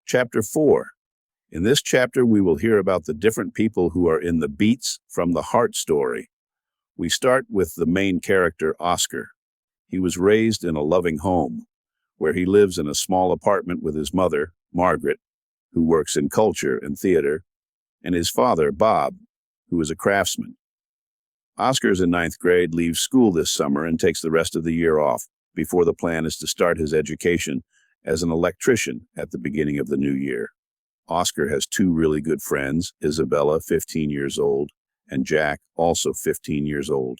Chapter 4. In this chapter, we will hear about the different people who are in the Beats from the Heart story. We start with the main character, Oscar. He was raised in a loving home, where he lives in a small apartment with his mother, Margaret, who works in culture and theater, and his father, Bob, who is a craftsman. Oscar's in ninth grade, leaves school this summer, and takes the rest of the year off before the plan is to start his education as an electrician at the beginning of the new year. Oscar has two really good friends, Isabella, 15 years old, and Jack, also 15 years old.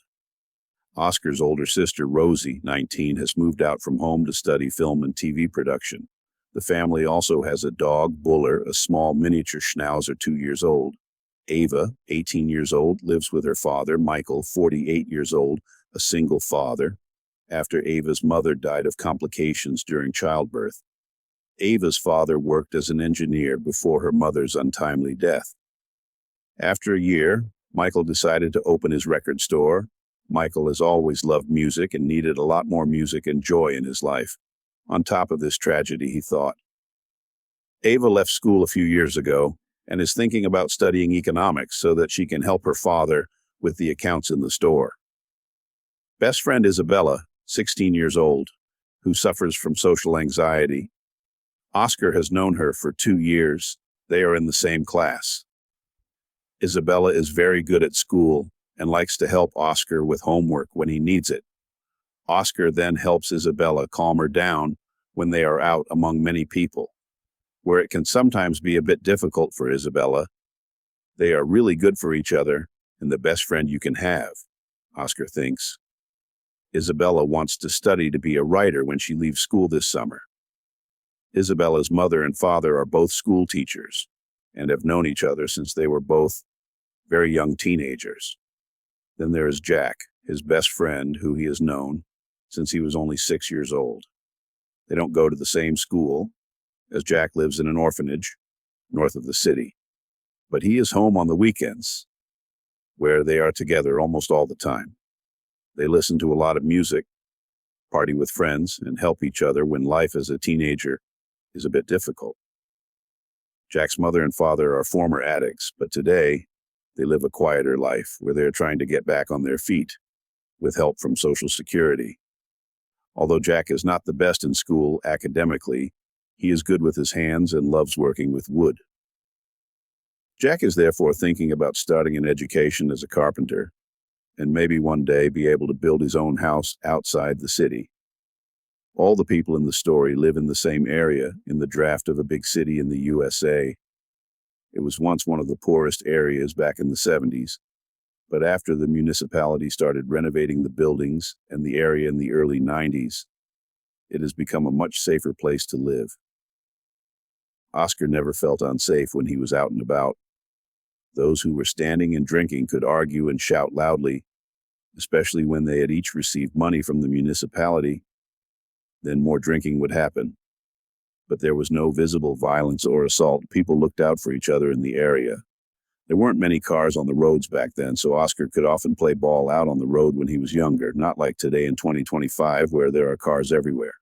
Oscar's older sister, Rosie, 19, has moved out from home to study film and TV production. The family also has a dog, Buller, a small miniature schnauzer, 2 years old. Ava, 18 years old, lives with her father, Michael, 48 years old, a single father, after Ava's mother died of complications during childbirth. Ava's father worked as an engineer before her mother's untimely death. After a year, Michael decided to open his record store. Michael has always loved music and needed a lot more music and joy in his life. On top of this tragedy, he thought. Ava left school a few years ago and is thinking about studying economics so that she can help her father with the accounts in the store. Best friend Isabella, 16 years old, who suffers from social anxiety. Oscar has known her for 2 years. They are in the same class. Isabella is very good at school and likes to help Oscar with homework when he needs it. Oscar then helps Isabella calm her down when they are out among many people, where it can sometimes be a bit difficult for Isabella. They are really good for each other and the best friend you can have, Oscar thinks. Isabella wants to study to be a writer when she leaves school this summer. Isabella's mother and father are both school teachers and have known each other since they were both very young teenagers. Then there is Jack, his best friend, who he has known since he was only 6 years old. They don't go to the same school, as Jack lives in an orphanage north of the city, but he is home on the weekends, where they are together almost all the time. They listen to a lot of music, party with friends, and help each other when life as a teenager is a bit difficult. Jack's mother and father are former addicts, but today they live a quieter life where they are trying to get back on their feet with help from Social Security. Although Jack is not the best in school academically, he is good with his hands and loves working with wood. Jack is therefore thinking about starting an education as a carpenter and maybe one day be able to build his own house outside the city. All the people in the story live in the same area in the draft of a big city in the USA. It was once one of the poorest areas back in the 70s, but after the municipality started renovating the buildings and the area in the early 90s, it has become a much safer place to live. Oscar never felt unsafe when he was out and about. Those who were standing and drinking could argue and shout loudly, especially when they had each received money from the municipality. Then more drinking would happen. But there was no visible violence or assault. People looked out for each other in the area. There weren't many cars on the roads back then, so Oscar could often play ball out on the road when he was younger, not like today in 2025 where there are cars everywhere.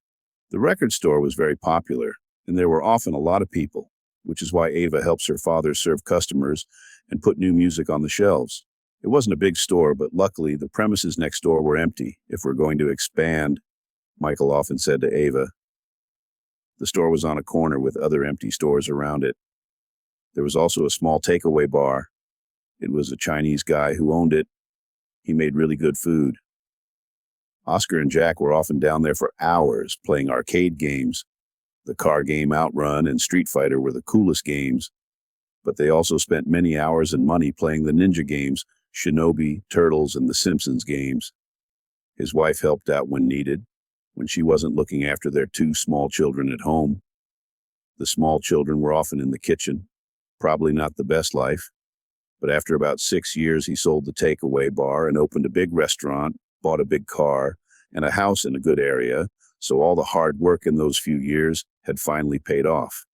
The record store was very popular, and there were often a lot of people, which is why Ava helps her father serve customers and put new music on the shelves. It wasn't a big store, but luckily the premises next door were empty. If we're going to expand, Michael often said to Ava. The store was on a corner with other empty stores around it. There was also a small takeaway bar. It was a Chinese guy who owned it. He made really good food. Oscar and Jack were often down there for hours playing arcade games. The car game Outrun and Street Fighter were the coolest games, but they also spent many hours and money playing the ninja games, Shinobi, Turtles, and the Simpsons games. His wife helped out when needed, when she wasn't looking after their 2 small children at home. The small children were often in the kitchen, probably not the best life, but after about 6 years he sold the takeaway bar and opened a big restaurant, bought a big car, and a house in a good area, so all the hard work in those few years had finally paid off.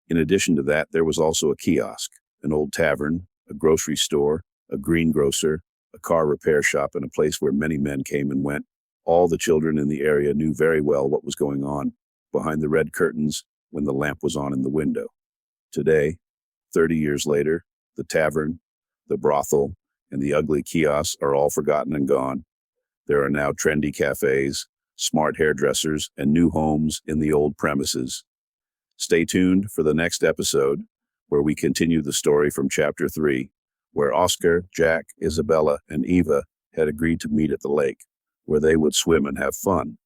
In addition to that, there was also a kiosk, an old tavern, a grocery store, a greengrocer, a car repair shop, and a place where many men came and went. All the children in the area knew very well what was going on behind the red curtains when the lamp was on in the window. Today, 30 years later, the tavern, the brothel, and the ugly kiosks are all forgotten and gone. There are now trendy cafes, smart hairdressers, and new homes in the old premises. Stay tuned for the next episode, where we continue the story from Chapter 3, where Oscar, Jack, Isabella, and Eva had agreed to meet at the lake, where they would swim and have fun.